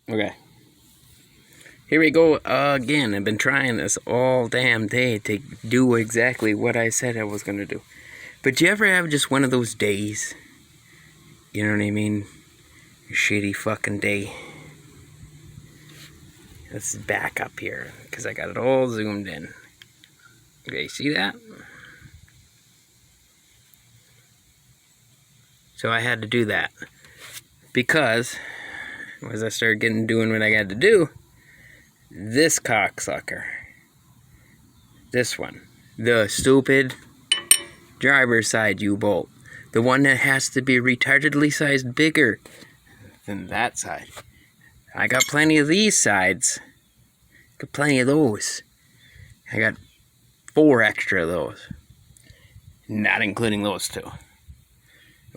Okay. Here we go again. I've been trying this all damn day to do exactly what I said I was going to do. But do you ever have just one of those days? You know what I mean? A shitty fucking day. Let's back up here because I got it all zoomed in. Okay, see that? So I had to do that because as I started doing what I got to do, this cocksucker, this one, the stupid driver's side U-bolt, the one that has to be retardedly sized bigger than that side. I got plenty of these sides. Got plenty of those. I got 4 extra of those. Not including those 2.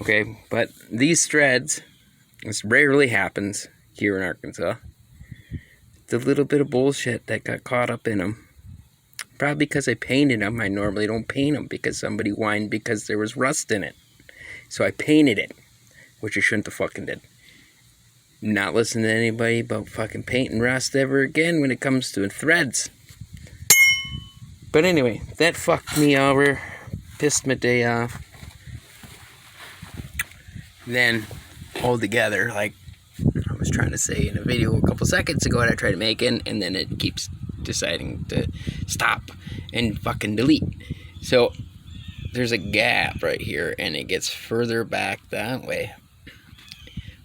Okay, but these threads, this rarely happens here in Arkansas. The little bit of bullshit that got caught up in them. Probably because I painted them. I normally don't paint them because somebody whined because there was rust in it. So I painted it, which I shouldn't have fucking did. Not listen to anybody about fucking paint and rust ever again when it comes to threads. But anyway, that fucked me over, pissed my day off. Then, altogether, like I was trying to say in a video a couple seconds ago that I tried to make it, and then it keeps deciding to stop and fucking delete. So, there's a gap right here, and it gets further back that way.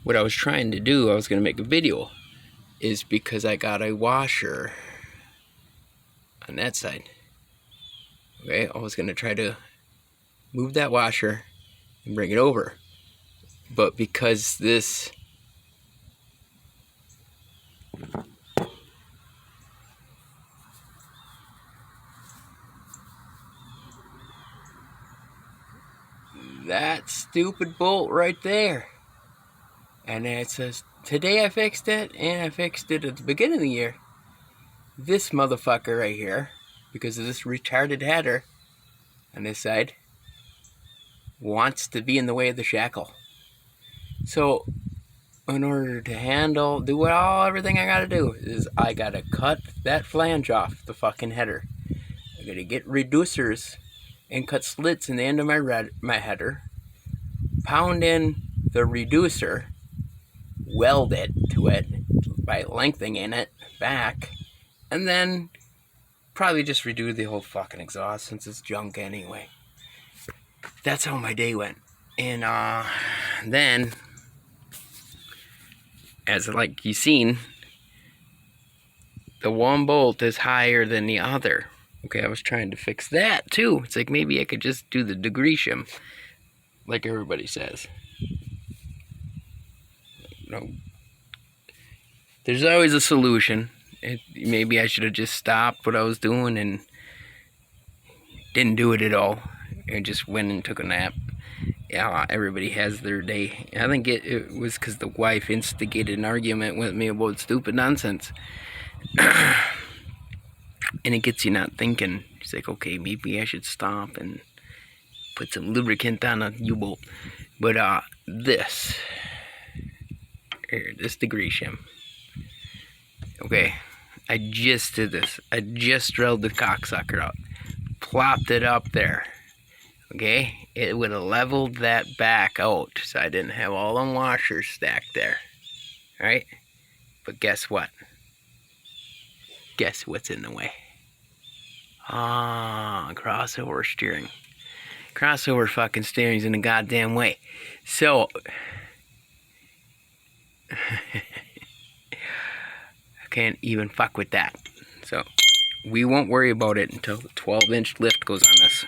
What I was trying to do, I was going to make a video, is because I got a washer on that side. Okay, I was going to try to move that washer and bring it over. But because this that stupid bolt right there, and it says today I fixed it, and I fixed it at the beginning of the year. This motherfucker right here, because of this retarded header on this side, wants to be in the way of the shackle. So in order to do everything I gotta do is I gotta cut that flange off the fucking header. I gotta get reducers and cut slits in the end of my header, pound in the reducer, weld it to it by lengthening it back, and then probably just redo the whole fucking exhaust since it's junk anyway. That's how my day went. And then, as like you seen, the one bolt is higher than the other. Okay, I was trying to fix that too. It's like maybe I could just do the degreashim, like everybody says. No, there's always a solution. Maybe I should have just stopped what I was doing and didn't do it at all, and just went and took a nap. Yeah, everybody has their day. I think it was because the wife instigated an argument with me about stupid nonsense. And it gets you not thinking. She's like, okay, maybe I should stop and put some lubricant on a U-bolt. But this degreashim. Okay, I just did this. I just drilled the cocksucker out. Plopped it up there. Okay, it would have leveled that back out so I didn't have all them washers stacked there. Alright? But guess what? Guess what's in the way? Crossover steering. Crossover fucking steering's in the goddamn way. So, I can't even fuck with that. So, we won't worry about it until the 12-inch lift goes on this.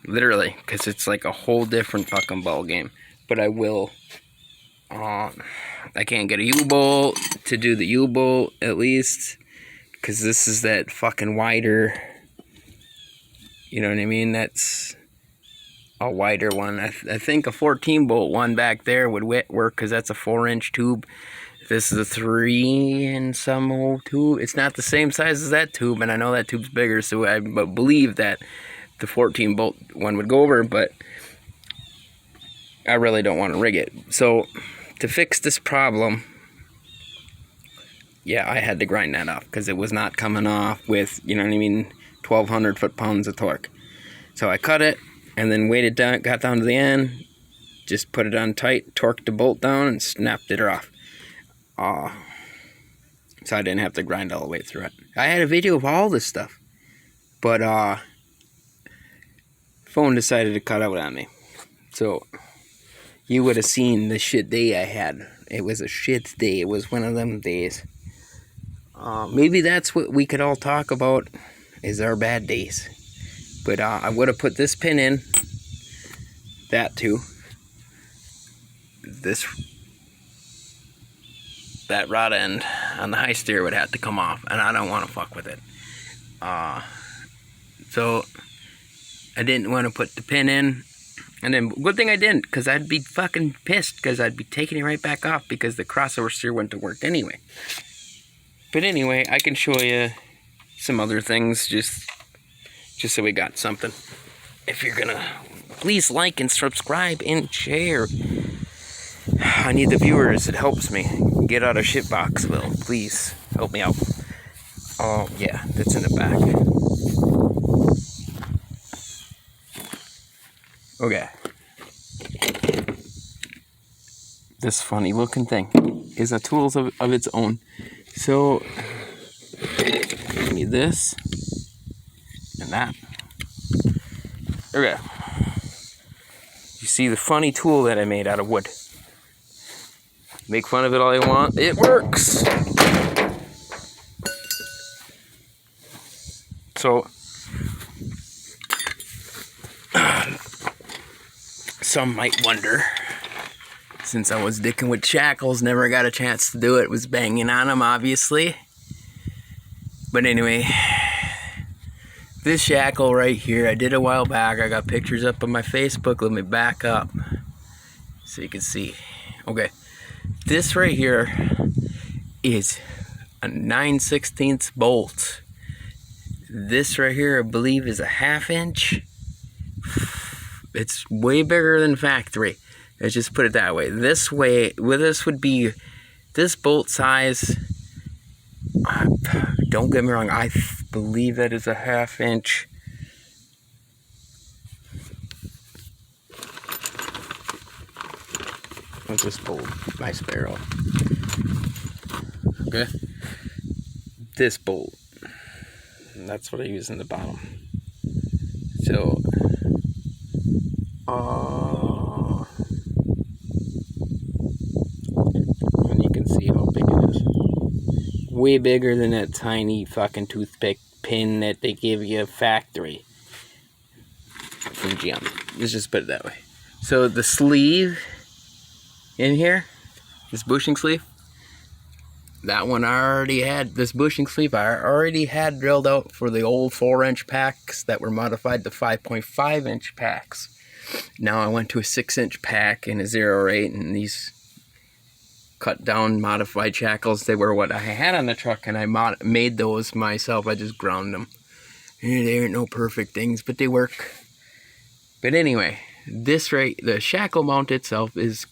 Literally, because it's like a whole different fucking ball game. But I will. I can't get a U-bolt to do the U-bolt at least, because this is that fucking wider. You know what I mean? That's a wider one. I think a 14-bolt one back there would work because that's a 4-inch tube. This is a 3 and some old tube. It's not the same size as that tube, and I know that tube's bigger, so I believe that the 14-bolt one would go over, but I really don't want to rig it. So to fix this problem, yeah, I had to grind that off because it was not coming off with, you know what I mean, 1,200 foot-pounds of torque. So I cut it and then weighted down, got down to the end, just put it on tight, torqued the bolt down, and snapped it off. So I didn't have to grind all the way through it. I had a video of all this stuff, but phone decided to cut out on me. So you would have seen the shit day I had. It was a shit day. It was one of them days. Maybe that's what we could all talk about, is our bad days. But I would have put this pin in, that too. That rod end on the high steer would have to come off, and I don't want to fuck with it. So I didn't want to put the pin in, and then good thing I didn't, because I'd be fucking pissed, because I'd be taking it right back off because the crossover steer went to work anyway. But anyway, I can show you some other things just so we got something. If you're gonna, please like and subscribe and share. I need the viewers. It helps me get out of shitbox. Will, please help me out. Oh yeah, that's in the back. Okay. This funny looking thing is a tool of its own. So give me this and that. Okay. You see the funny tool that I made out of wood. Make fun of it all you want. It works. So some might wonder, since I was dicking with shackles, never got a chance to do it, was banging on them, obviously. But anyway, this shackle right here, I did a while back. I got pictures up on my Facebook. Let me back up so you can see. Okay, this right here is a 9/16 bolt. This right here, I believe, is a 1/2 inch. It's way bigger than factory. Let's just put it that way. This way, this would be this bolt size. Don't get me wrong, I believe that is a 1/2 inch. I'll just pull my spare off. Okay. This bolt. That's what I use in the bottom. So, and you can see how big it is. Way bigger than that tiny fucking toothpick pin that they give you factory from GM. Let's just put it that way. So the sleeve in here, this bushing sleeve, that one I already had. This bushing sleeve I already had drilled out for the old 4-inch packs that were modified to 5.5-inch packs. Now I went to a 6-inch pack and a 0.8, and these cut down modified shackles, they were what I had on the truck, and I made those myself. I just ground them. They aren't no perfect things, but they work. But anyway, this right, the shackle mount itself is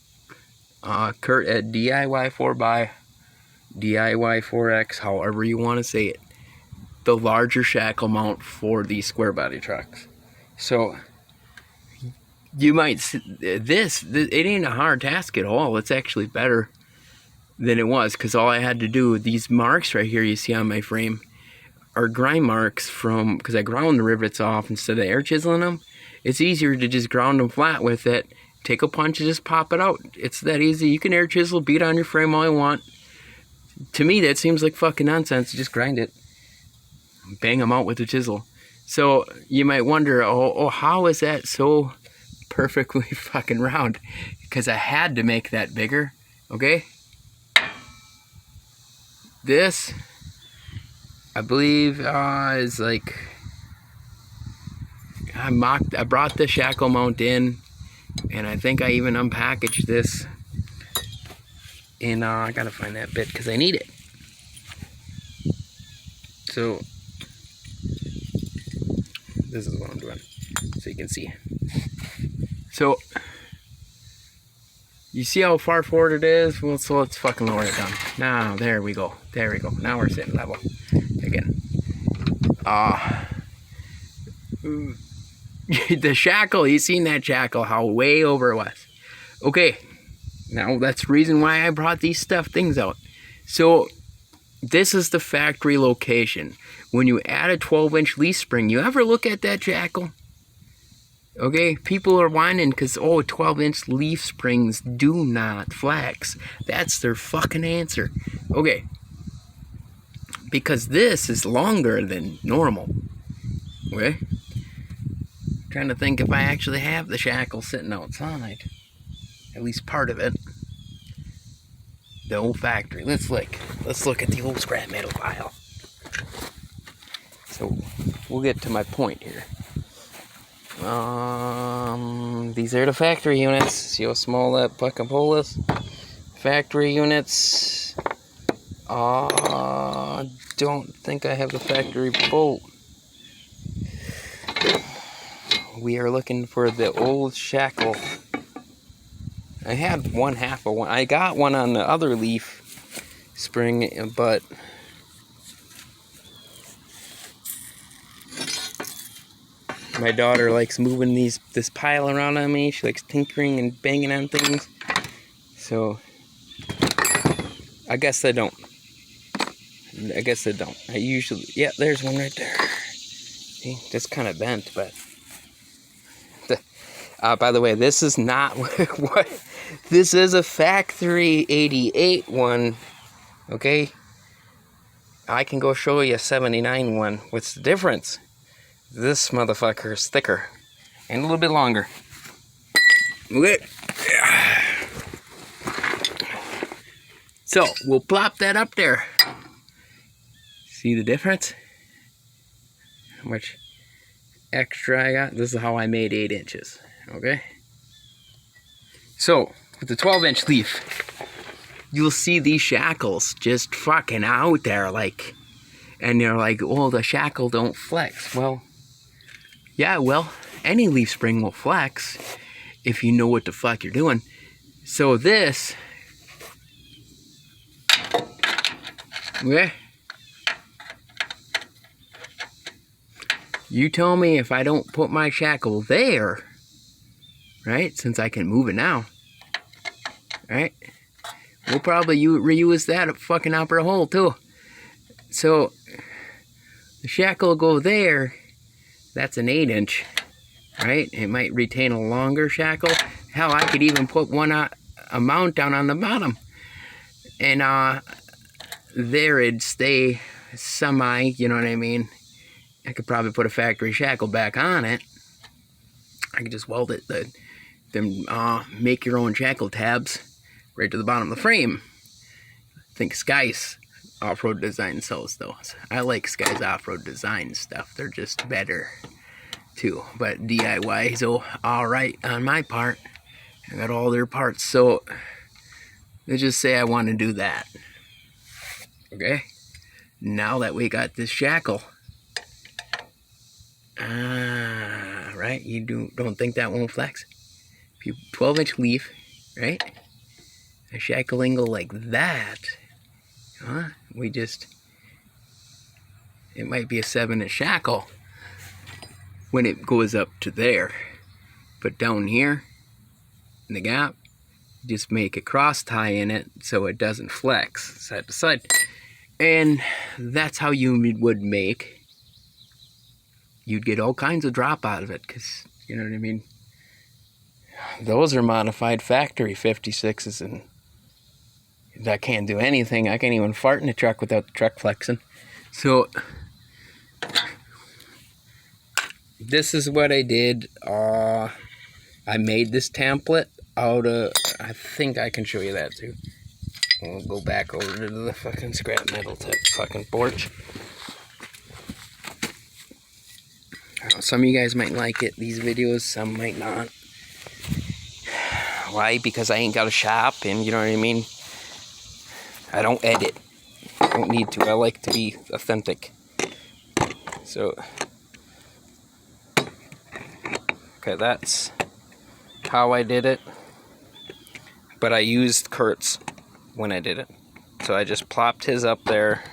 Kurt at DIY 4x, DIY 4X, however you want to say it. The larger shackle mount for these square body trucks. So you might see this, it ain't a hard task at all. It's actually better than it was, because all I had to do, these marks right here you see on my frame are grind marks from, because I ground the rivets off instead of air chiseling them. It's easier to just ground them flat with it, take a punch and just pop it out. It's that easy. You can air chisel, beat on your frame all you want. To me, that seems like fucking nonsense. Just grind it, bang them out with a chisel. So you might wonder, oh, how is that so perfectly fucking round? Because I had to make that bigger. Okay. This, I believe, is like, I brought the shackle mount in, and I think I even unpackaged this. And I gotta find that bit because I need it. So this is what I'm doing, so you can see. So You see how far forward it is? Well, so let's fucking lower it down. Now, there we go. There we go. Now we're sitting level again. The shackle, you seen that shackle, how way over it was. Okay, now that's the reason why I brought these things out. So, this is the factory location. When you add a 12-inch leaf spring, you ever look at that shackle? Okay, people are whining because, 12-inch leaf springs do not flex. That's their fucking answer. Okay, because this is longer than normal. Okay? Trying to think if I actually have the shackle sitting outside. At least part of it. The old factory. Let's look at the old scrap metal file. So, we'll get to my point here. These are the factory units. See how small that fucking pole is? Factory units. Don't think I have the factory bolt. We are looking for the old shackle. I had one half of one. I got one on the other leaf spring, but my daughter likes moving this pile around on me. She likes tinkering and banging on things. So I guess I don't. I usually, yeah, there's one right there. See, just kind of bent, but. By the way, this is not what. This is a factory 88 one. Okay. I can go show you a 79 one. What's the difference? This motherfucker is thicker and a little bit longer. Okay. So we'll plop that up there. See the difference? How much extra I got? This is how I made 8 inches. Okay. So with the 12-inch leaf, you'll see these shackles just fucking out there, like, and you're like, oh, the shackle don't flex. Well, yeah, well, any leaf spring will flex if you know what the fuck you're doing. So this, okay, you tell me if I don't put my shackle there, right, since I can move it now, right, we'll probably reuse that fucking upper hole too. So the shackle will go there. That's an 8-inch, right? It might retain a longer shackle. Hell, I could even put one a mount down on the bottom, and there it'd stay semi. You know what I mean? I could probably put a factory shackle back on it. I could just weld it. Then make your own shackle tabs right to the bottom of the frame. I think Sky's off-road design sells those. I like Sky's off-road design stuff. They're just better too. But DIY, so alright on my part. I got all their parts. So let's just say I want to do that. Okay? Now that we got this shackle. Right? You don't think that won't flex? If you 12-inch leaf, right? A shackle angle like that. It might be a 7-inch shackle when it goes up to there. But down here, in the gap, just make a cross tie in it so it doesn't flex side to side. And that's how you would make, you'd get all kinds of drop out of it, because, you know what I mean? Those are modified factory 56s, and that can't do anything. I can't even fart in a truck without the truck flexing. So this is what I did. I made this template out of, I think I can show you that too. We'll go back over to the fucking scrap metal type fucking porch. Some of you guys might like it, these videos, some might not. Why? Because I ain't got a shop, and you know what I mean? I don't edit. I don't need to. I like to be authentic. So, okay, that's how I did it. But I used Kurt's when I did it. So I just plopped his up there.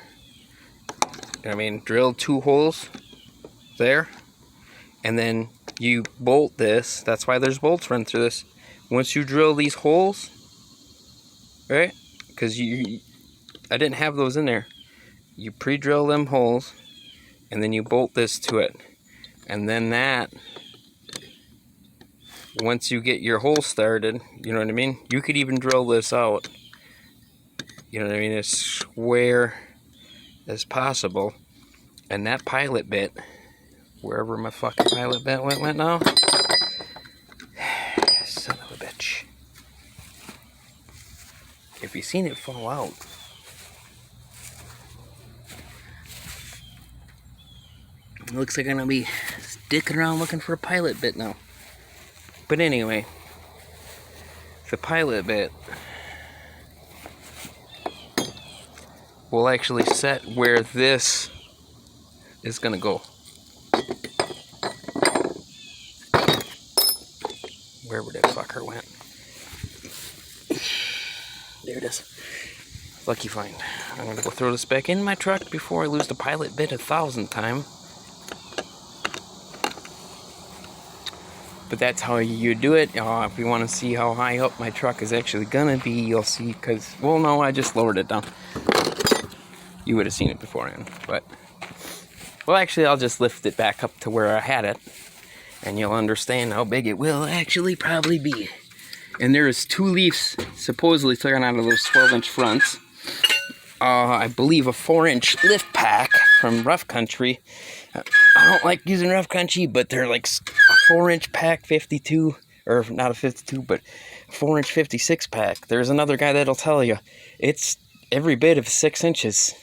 Drilled 2 holes there. And then you bolt this. That's why there's bolts run through this. Once you drill these holes, right? Because I didn't have those in there. You pre-drill them holes, and then you bolt this to it. And then that, once you get your hole started, you know what I mean? You could even drill this out, you know what I mean, as square as possible. And that pilot bit, wherever my fucking pilot bit went now, son of a bitch. If you seen it fall out, it looks like I'm gonna be sticking around looking for a pilot bit now. But anyway, the pilot bit will actually set where this is gonna go. Wherever that fucker went. There it is. Lucky find. I'm gonna go throw this back in my truck before I lose the pilot bit 1,000th time. But that's how you do it. If you want to see how high up my truck is actually gonna be, you'll see. Because, well, no, I just lowered it down. You would have seen it beforehand, but well, actually, I'll just lift it back up to where I had it, and you'll understand how big it will actually probably be. And there's 2 leaves supposedly taken out of those 12-inch fronts. I believe a 4-inch lift pack from Rough Country. I don't like using Rough Country, but they're like a 4-inch pack, 52, or not a 52, but 4-inch 56 pack. There's another guy that'll tell you it's every bit of 6 inches.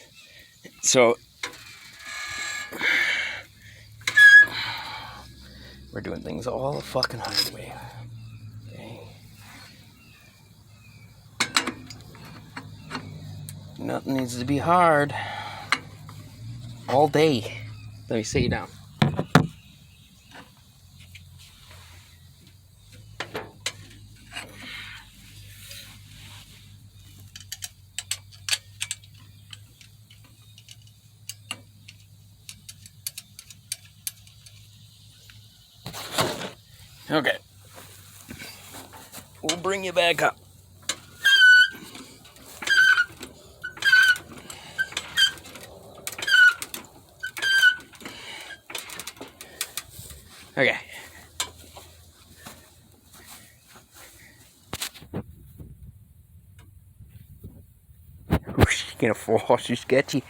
So we're doing things all the fucking hard way. Okay. Nothing needs to be hard all day. Let me sit you down. Okay. We'll bring you back up. Okay. She's gonna fall. She's sketchy.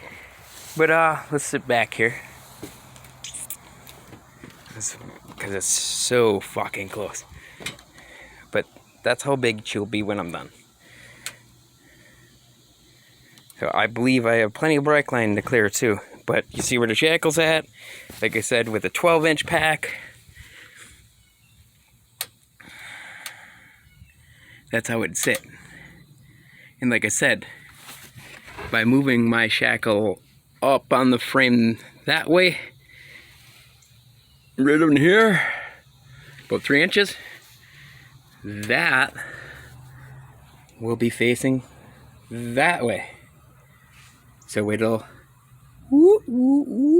But let's sit back here. Because it's so fucking close. But that's how big she'll be when I'm done. So I believe I have plenty of brake line to clear too. But you see where the shackle's at? Like I said, with a 12-inch pack. That's how it'd sit. And like I said, by moving my shackle up on the frame that way, right in here, about 3 inches, that will be facing that way. So it'll,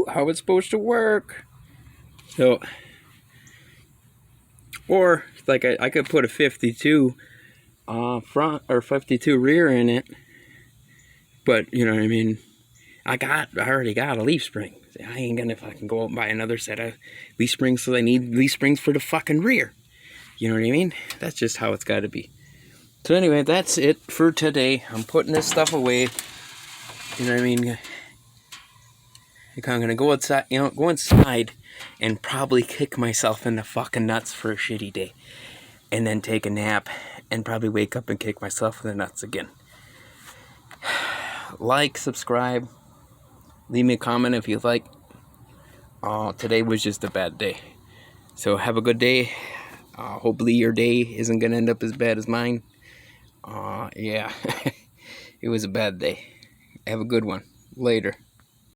how it's supposed to work. So, or like I could put a 52 front or 52 rear in it, but you know what I mean, I already got a leaf spring. I ain't gonna fucking go out and buy another set of leaf springs, so I need leaf springs for the fucking rear. You know what I mean? That's just how it's gotta be. So anyway, that's it for today. I'm putting this stuff away. You know what I mean? I'm gonna go outside, go inside and probably kick myself in the fucking nuts for a shitty day. And then take a nap and probably wake up and kick myself in the nuts again. Like, subscribe, leave me a comment if you like. Today was just a bad day. So have a good day. Hopefully your day isn't gonna end up as bad as mine. Yeah, it was a bad day. Have a good one. Later.